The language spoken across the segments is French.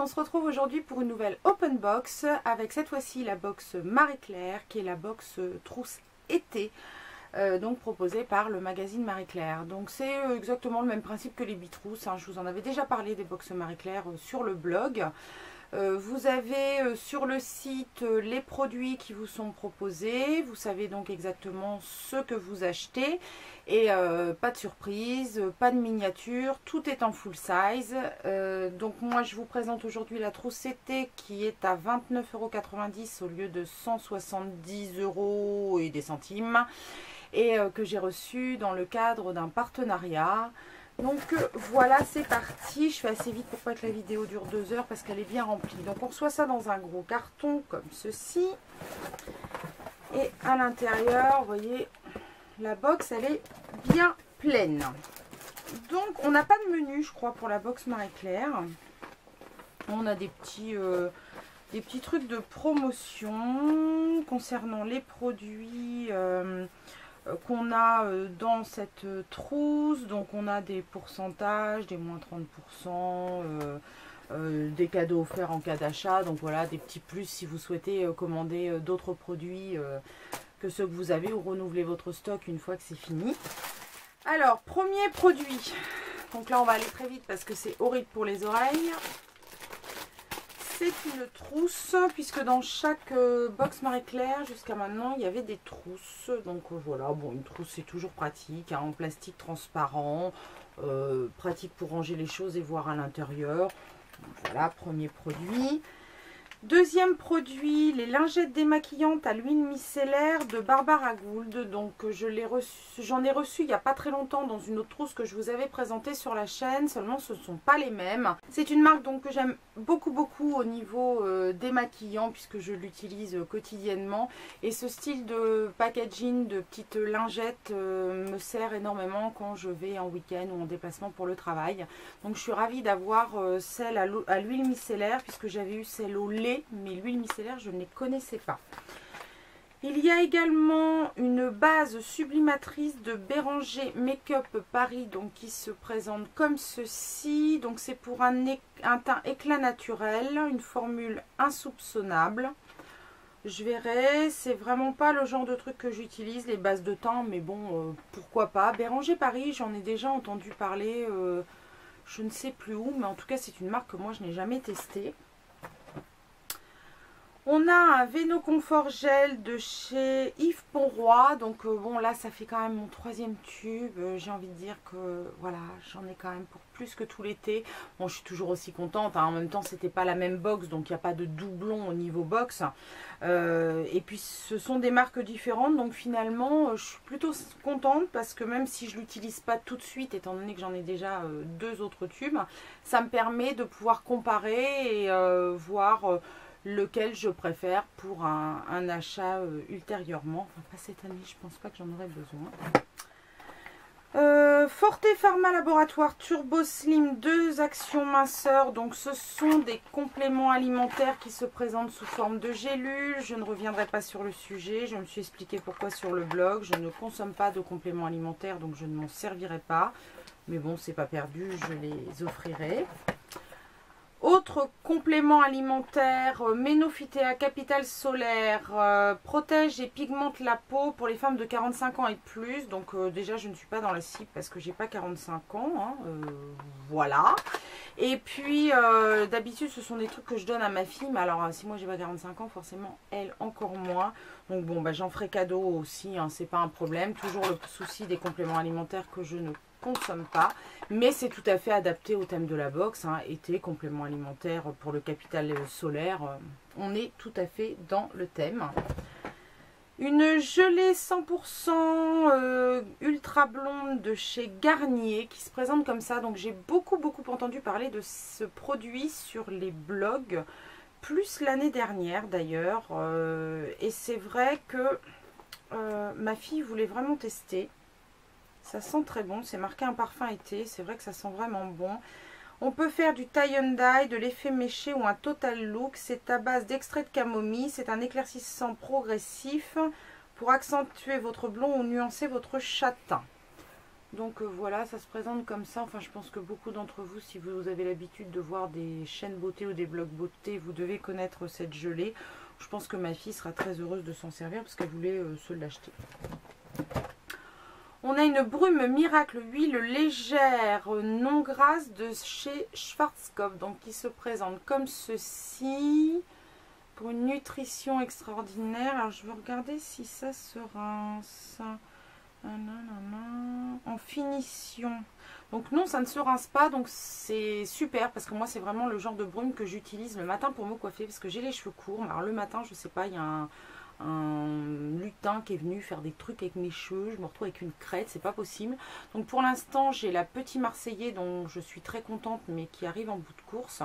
on se retrouve aujourd'hui pour une nouvelle open box avec cette fois-ci la box Marie-Claire qui est la box trousse été donc proposée par le magazine Marie-Claire. Donc c'est exactement le même principe que les bitrousses, hein. Je vous en avais déjà parlé des box Marie-Claire sur le blog. Vous avez sur le site les produits qui vous sont proposés, vous savez donc exactement ce que vous achetez et pas de surprise, pas de miniature, tout est en full size. Donc moi je vous présente aujourd'hui la trousse été qui est à 29,90 € au lieu de 170 € et des centimes et que j'ai reçu dans le cadre d'un partenariat. Donc voilà, c'est parti. Je fais assez vite pour pas que la vidéo dure 2 heures parce qu'elle est bien remplie. Donc on reçoit ça dans un gros carton comme ceci. Et à l'intérieur, vous voyez, la box, elle est bien pleine. Donc on n'a pas de menu, je crois, pour la box Marie-Claire. On a des petits trucs de promotion concernant les produits qu'on a dans cette trousse. Donc on a des pourcentages, des moins 30%, des cadeaux offerts en cas d'achat. Donc voilà, des petits plus si vous souhaitez commander d'autres produits que ceux que vous avez ou renouveler votre stock une fois que c'est fini. Alors, premier produit. Donc là on va aller très vite parce que c'est horrible pour les oreilles. C'est une trousse, puisque dans chaque box Marie-Claire, jusqu'à maintenant, il y avait des trousses. Donc voilà, bon, une trousse, c'est toujours pratique, hein, en plastique transparent, pratique pour ranger les choses et voir à l'intérieur. Voilà, premier produit. Deuxième produit, les lingettes démaquillantes à l'huile micellaire de Barbara Gould. Donc j'en ai reçu il n'y a pas très longtemps dans une autre trousse que je vous avais présentée sur la chaîne, seulement ce ne sont pas les mêmes. C'est une marque donc que j'aime beaucoup au niveau démaquillant puisque je l'utilise quotidiennement. Et ce style de packaging de petites lingettes me sert énormément quand je vais en week-end ou en déplacement pour le travail. Donc je suis ravie d'avoir celle à l'huile micellaire puisque j'avais eu celle au lait. Mais l'huile micellaire, je ne les connaissais pas. Il y a également une base sublimatrice de Béranger Make-up Paris, donc qui se présente comme ceci. Donc c'est pour un teint éclat naturel, une formule insoupçonnable. Je verrai, c'est vraiment pas le genre de truc que j'utilise, les bases de teint, mais bon, pourquoi pas. Béranger Paris, j'en ai déjà entendu parler, je ne sais plus où, mais en tout cas c'est une marque que moi je n'ai jamais testée. On a un Véno Confort Gel de chez Yves Ponroy. Donc bon, là ça fait quand même mon 3e tube. J'ai envie de dire que voilà, j'en ai quand même pour plus que tout l'été. Bon, je suis toujours aussi contente, hein. En même temps c'était pas la même box, donc il n'y a pas de doublon au niveau box. Et puis ce sont des marques différentes, donc finalement je suis plutôt contente parce que même si je l'utilise pas tout de suite, étant donné que j'en ai déjà 2 autres tubes, ça me permet de pouvoir comparer et voir lequel je préfère pour un achat ultérieurement. Enfin, pas cette année, je pense pas que j'en aurai besoin. Forte Pharma Laboratoire Turbo Slim 2 actions minceur. Donc ce sont des compléments alimentaires qui se présentent sous forme de gélules. Je ne reviendrai pas sur le sujet, je me suis expliqué pourquoi sur le blog. Je ne consomme pas de compléments alimentaires, donc je ne m'en servirai pas. Mais bon, c'est pas perdu, je les offrirai. Autre complément alimentaire, Ménophytéa Capital Solaire, protège et pigmente la peau pour les femmes de 45 ans et plus. Donc déjà je ne suis pas dans la cible parce que j'ai pas 45 ans, hein, voilà. Et puis d'habitude ce sont des trucs que je donne à ma fille, mais alors si moi j'ai pas 45 ans, forcément elle encore moins. Donc bon, bah, j'en ferai cadeau aussi, hein, c'est pas un problème. Toujours le souci des compléments alimentaires que je ne consomme pas, mais c'est tout à fait adapté au thème de la box, hein, été, complément alimentaire pour le capital solaire, on est tout à fait dans le thème. Une gelée 100% ultra blonde de chez Garnier qui se présente comme ça. Donc j'ai beaucoup entendu parler de ce produit sur les blogs, plus l'année dernière d'ailleurs, et c'est vrai que ma fille voulait vraiment tester. Ça sent très bon, c'est marqué un parfum été, c'est vrai que ça sent vraiment bon. On peut faire du tie and dye, de l'effet méché ou un total look. C'est à base d'extrait de camomille, c'est un éclaircissant progressif pour accentuer votre blond ou nuancer votre châtain. Donc voilà, ça se présente comme ça. Enfin, je pense que beaucoup d'entre vous, si vous avez l'habitude de voir des chaînes beauté ou des blogs beauté, vous devez connaître cette gelée. Je pense que ma fille sera très heureuse de s'en servir parce qu'elle voulait se l'acheter. On a une brume miracle huile légère non grasse de chez Schwarzkopf, donc qui se présente comme ceci pour une nutrition extraordinaire. Alors je vais regarder si ça se rince en finition. Donc non, ça ne se rince pas, donc c'est super parce que moi c'est vraiment le genre de brume que j'utilise le matin pour me coiffer parce que j'ai les cheveux courts. Alors le matin, je sais pas, il y a un lutin qui est venu faire des trucs avec mes cheveux, je me retrouve avec une crête, c'est pas possible. Donc pour l'instant j'ai la Petit Marseillais dont je suis très contente mais qui arrive en bout de course.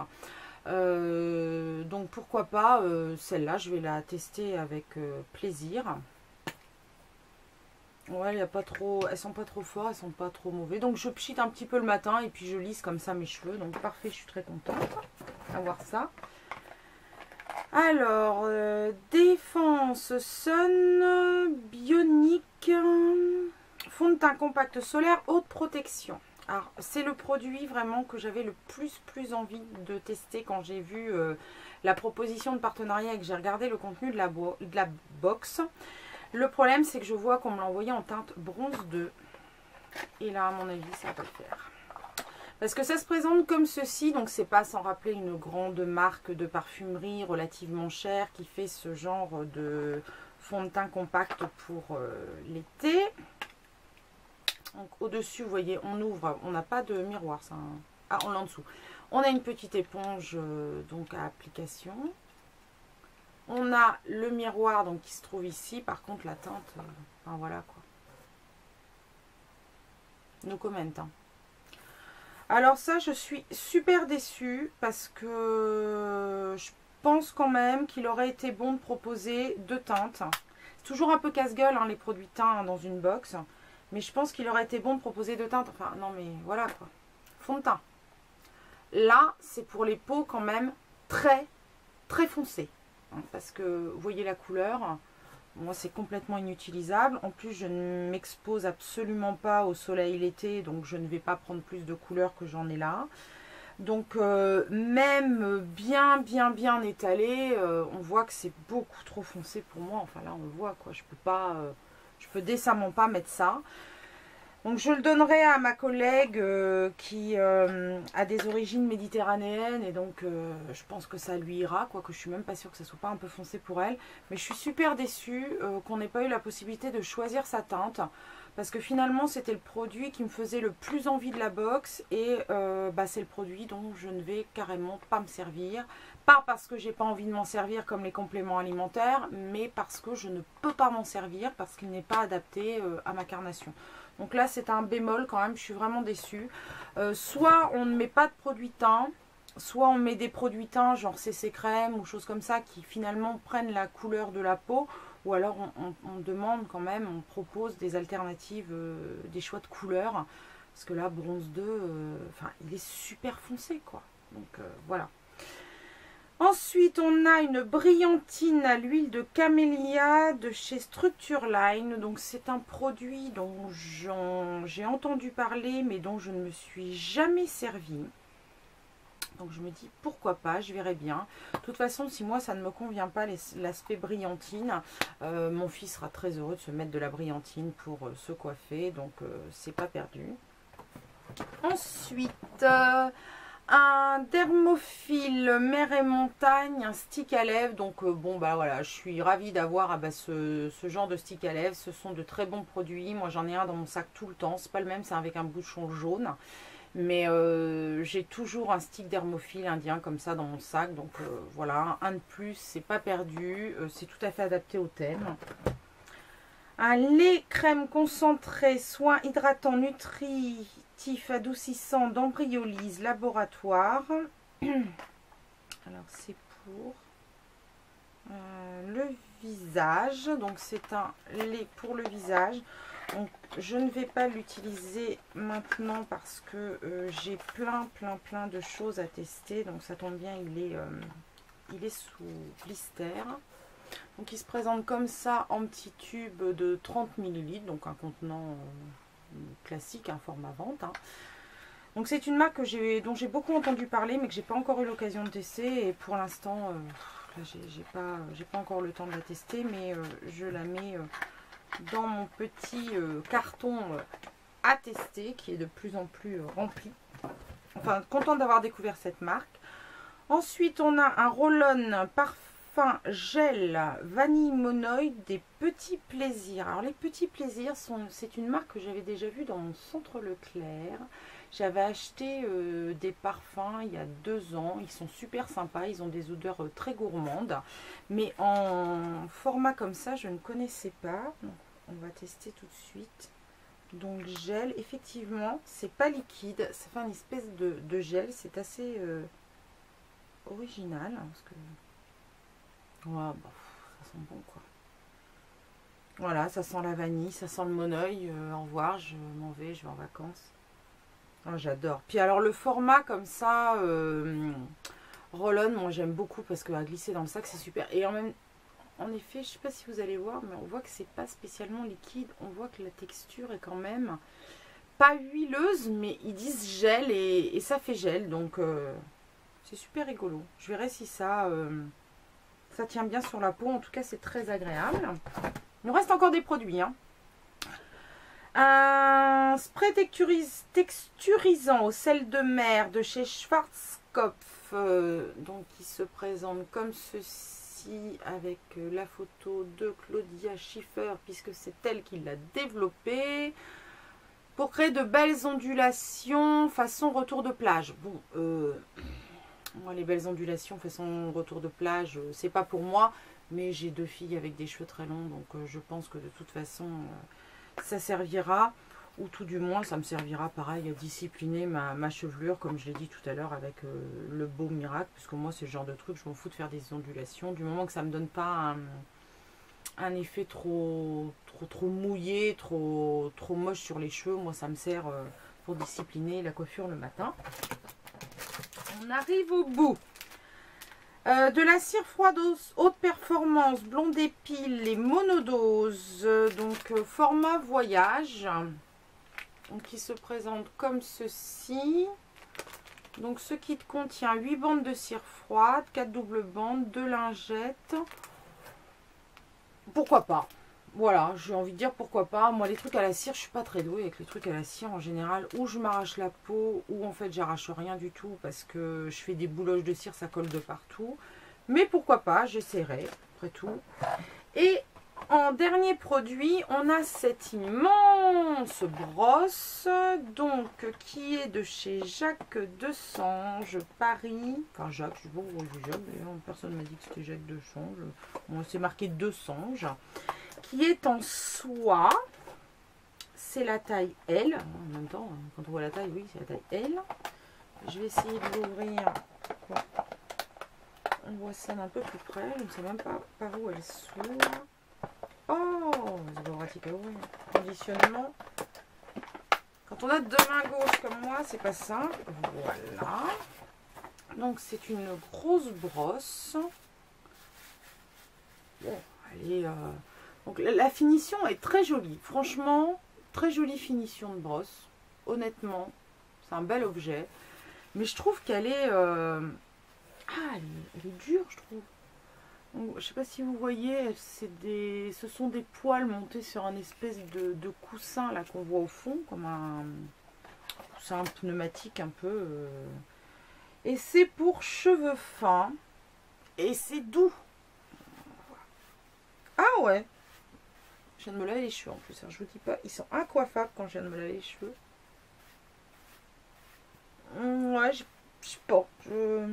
Donc pourquoi pas celle-là, je vais la tester avec plaisir. Ouais, il y a pas trop, elles sont pas trop fortes, elles sont pas trop mauvaises. Donc je pchite un petit peu le matin et puis je lisse comme ça mes cheveux. Donc parfait, je suis très contente d'avoir ça. Alors, Défense Sun Bionique fond de teint compact solaire haute protection. Alors, c'est le produit vraiment que j'avais le plus envie de tester quand j'ai vu la proposition de partenariat et que j'ai regardé le contenu de la box. Le problème, c'est que je vois qu'on me l'a envoyé en teinte bronze 2. Et là, à mon avis, ça va pas le faire. Parce que ça se présente comme ceci, donc c'est pas sans rappeler une grande marque de parfumerie relativement chère qui fait ce genre de fond de teint compact pour l'été. Donc au-dessus, vous voyez, on ouvre, on n'a pas de miroir, ça. Ah, on l'a en dessous. On a une petite éponge donc à application. On a le miroir donc qui se trouve ici. Par contre, la teinte, enfin voilà quoi. No comment, hein. Alors ça, je suis super déçue parce que je pense quand même qu'il aurait été bon de proposer deux teintes. C'est toujours un peu casse-gueule hein, les produits teints dans une box. Mais je pense qu'il aurait été bon de proposer deux teintes. Enfin, non mais voilà quoi. Fond de teint. Là, c'est pour les peaux quand même très foncées. Hein, parce que vous voyez la couleur. Moi, c'est complètement inutilisable. En plus, je ne m'expose absolument pas au soleil l'été, donc je ne vais pas prendre plus de couleurs que j'en ai là. Donc, même bien étalé, on voit que c'est beaucoup trop foncé pour moi. Enfin, là, on le voit, quoi. Je peux décemment pas mettre ça. Donc, je le donnerai à ma collègue qui a des origines méditerranéennes et donc je pense que ça lui ira, quoique je suis même pas sûre que ça soit pas un peu foncé pour elle. Mais je suis super déçue qu'on n'ait pas eu la possibilité de choisir sa teinte parce que finalement c'était le produit qui me faisait le plus envie de la box et c'est le produit dont je ne vais carrément pas me servir. Pas parce que j'ai pas envie de m'en servir comme les compléments alimentaires, mais parce que je ne peux pas m'en servir parce qu'il n'est pas adapté à ma carnation. Donc là, c'est un bémol quand même, je suis vraiment déçue. Soit on ne met pas de produit teint, soit on met des produits teints, genre CC crème ou choses comme ça, qui finalement prennent la couleur de la peau. Ou alors on demande quand même, on propose des alternatives, des choix de couleurs. Parce que là, bronze 2, il est super foncé quoi. Donc voilà. Ensuite, on a une brillantine à l'huile de camélia de chez Structure Line. Donc, c'est un produit dont j'ai entendu parler, mais dont je ne me suis jamais servi. Donc, je me dis, pourquoi pas, je verrai bien. De toute façon, si moi, ça ne me convient pas, l'aspect brillantine, mon fils sera très heureux de se mettre de la brillantine pour se coiffer. Donc, c'est pas perdu. Ensuite... un dermophile mer et montagne, un stick à lèvres. Donc bon bah voilà, je suis ravie d'avoir ce genre de stick à lèvres. Ce sont de très bons produits. Moi j'en ai un dans mon sac tout le temps. C'est pas le même, c'est avec un bouchon jaune. Mais j'ai toujours un stick dermophile indien comme ça dans mon sac. Donc voilà, un de plus, c'est pas perdu. C'est tout à fait adapté au thème. Un lait crème concentré, soin hydratant, nutritif, adoucissant d'Embryolyse Laboratoire. Alors c'est pour le visage. Donc c'est un lait pour le visage. Donc je ne vais pas l'utiliser maintenant parce que j'ai plein de choses à tester. Donc ça tombe bien, il est sous blister. Donc il se présente comme ça en petit tube de 30 ml, donc un contenant classique, un format vente. Hein. Donc c'est une marque dont j'ai beaucoup entendu parler, mais que j'ai pas encore eu l'occasion de tester. Et pour l'instant, j'ai pas encore le temps de la tester, mais je la mets dans mon petit carton à tester, qui est de plus en plus rempli. Enfin, contente d'avoir découvert cette marque. Ensuite, on a un roll-on parfum gel vanille monoïde des petits plaisirs. Alors, les petits plaisirs, c'est une marque que j'avais déjà vue dans mon centre Leclerc. J'avais acheté des parfums il y a 2 ans. Ils sont super sympas. Ils ont des odeurs très gourmandes. Mais en format comme ça, je ne connaissais pas. Donc, on va tester tout de suite. Donc, gel. Effectivement, c'est pas liquide. Ça fait une espèce de gel. C'est assez original. Parce que... ouais, bon, ça sent bon, quoi. Voilà, ça sent la vanille. Ça sent le monoeil. Au revoir, je m'en vais. Je vais en vacances. Oh, j'adore. Puis alors le format comme ça, roll-on, moi j'aime beaucoup parce que à glisser dans le sac c'est super. Et en effet, je sais pas si vous allez voir, mais on voit que c'est pas spécialement liquide. On voit que la texture est quand même pas huileuse, mais ils disent gel et ça fait gel. Donc c'est super rigolo. Je verrai si ça tient bien sur la peau. En tout cas, c'est très agréable. Il nous reste encore des produits, hein. Un spray texturisant au sel de mer de chez Schwarzkopf, donc qui se présente comme ceci avec la photo de Claudia Schiffer puisque c'est elle qui l'a développé pour créer de belles ondulations façon retour de plage. Bon, moi les belles ondulations façon retour de plage, c'est pas pour moi, mais j'ai 2 filles avec des cheveux très longs, donc je pense que de toute façon ça servira, ou tout du moins ça me servira pareil à discipliner ma chevelure, comme je l'ai dit tout à l'heure avec le Beau Miracle, parce que moi c'est le genre de truc, je m'en fous de faire des ondulations, du moment que ça me donne pas un effet trop mouillé, trop moche sur les cheveux. Moi ça me sert pour discipliner la coiffure le matin. On arrive au bout. De la cire froide haute performance, blonde épile et monodose, donc format voyage, donc qui se présente comme ceci. Donc ce kit contient 8 bandes de cire froide, 4 doubles bandes, 2 lingettes. Pourquoi pas? Voilà, j'ai envie de dire pourquoi pas. Moi les trucs à la cire, je suis pas très douée avec les trucs à la cire en général. Ou je m'arrache la peau, ou en fait j'arrache rien du tout parce que je fais des bouloches de cire, ça colle de partout. Mais pourquoi pas, j'essaierai, après tout. Et en dernier produit, on a cette immense brosse, donc qui est de chez Jacques Desange, Paris. Enfin Jacques, je sais pas où c'est Jacques, d'ailleurs, personne ne m'a dit que c'était Jacques Desange. Bon, c'est marqué Desange. Qui est en soie, c'est la taille L, en même temps, quand on voit la taille, oui, c'est la taille L. Je vais essayer de l'ouvrir, on voit ça d'un peu plus près, je ne sais même pas par où elle s'ouvre. Oh, c'est pas pratique à ouvrir. Conditionnement. Quand on a 2 mains gauches comme moi, c'est pas simple. Voilà. Donc c'est une grosse brosse. Bon, elle est... donc la finition est très jolie, franchement, très jolie finition de brosse, honnêtement, c'est un bel objet, mais je trouve qu'elle est, elle est dure, je trouve. Donc, je sais pas si vous voyez, ce sont des poils montés sur un espèce de coussin là qu'on voit au fond, comme un coussin pneumatique un peu, et c'est pour cheveux fins, et c'est doux. Ah ouais! Je viens de me laver les cheveux en plus, alors je vous dis pas, ils sont incoiffables quand je viens de me laver les cheveux. Ouais, je sais pas. Je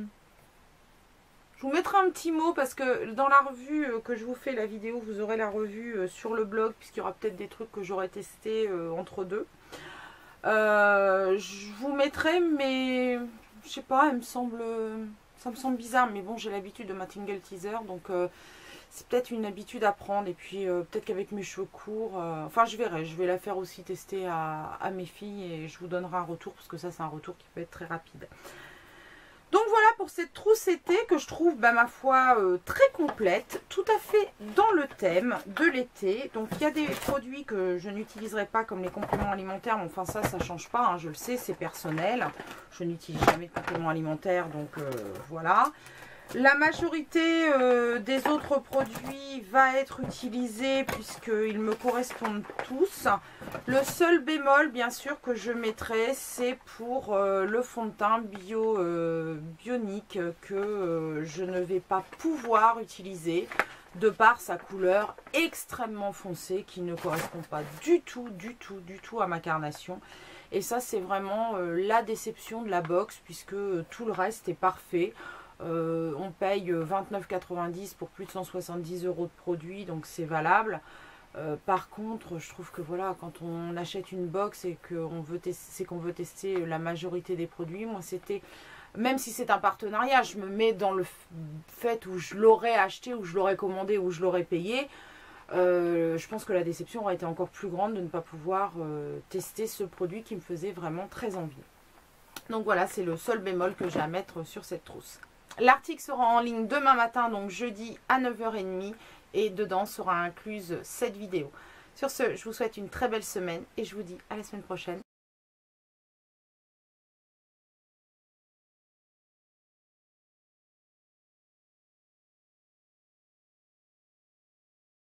vous mettrai un petit mot parce que dans la revue que je vous fais, la vidéo, vous aurez la revue sur le blog, puisqu'il y aura peut-être des trucs que j'aurai testé entre deux. Je vous mettrai, mais je sais pas, ça me semble bizarre, mais bon, j'ai l'habitude de ma Tingle Teaser, donc... c'est peut-être une habitude à prendre, et puis peut-être qu'avec mes cheveux courts, enfin je verrai, je vais la faire aussi tester à mes filles et je vous donnerai un retour parce que ça c'est un retour qui peut être très rapide. Donc voilà pour pour cette trousse été que je trouve, ma foi, très complète, tout à fait dans le thème de l'été. Donc il y a des produits que je n'utiliserai pas comme les compléments alimentaires, mais enfin ça change pas, hein, je le sais, c'est personnel. Je n'utilise jamais de compléments alimentaires, donc voilà. La majorité des autres produits va être utilisée puisqu'ils me correspondent tous. Le seul bémol, bien sûr, que je mettrai, c'est pour le fond de teint bionique que je ne vais pas pouvoir utiliser de par sa couleur extrêmement foncée qui ne correspond pas du tout à ma carnation. Et ça, c'est vraiment la déception de la box puisque tout le reste est parfait. On paye 29,90 pour plus de 170 € de produits, donc c'est valable. Par contre, je trouve que voilà, quand on achète une box et qu'on veut tester la majorité des produits, moi c'était, même si c'est un partenariat, je me mets dans le fait où je l'aurais acheté, où je l'aurais commandé, où je l'aurais payé. Je pense que la déception aurait été encore plus grande de ne pas pouvoir tester ce produit qui me faisait vraiment très envie. Donc voilà, c'est le seul bémol que j'ai à mettre sur cette trousse. L'article sera en ligne demain matin, donc jeudi à 9h30. Et dedans sera incluse cette vidéo. Sur ce, je vous souhaite une très belle semaine et je vous dis à la semaine prochaine.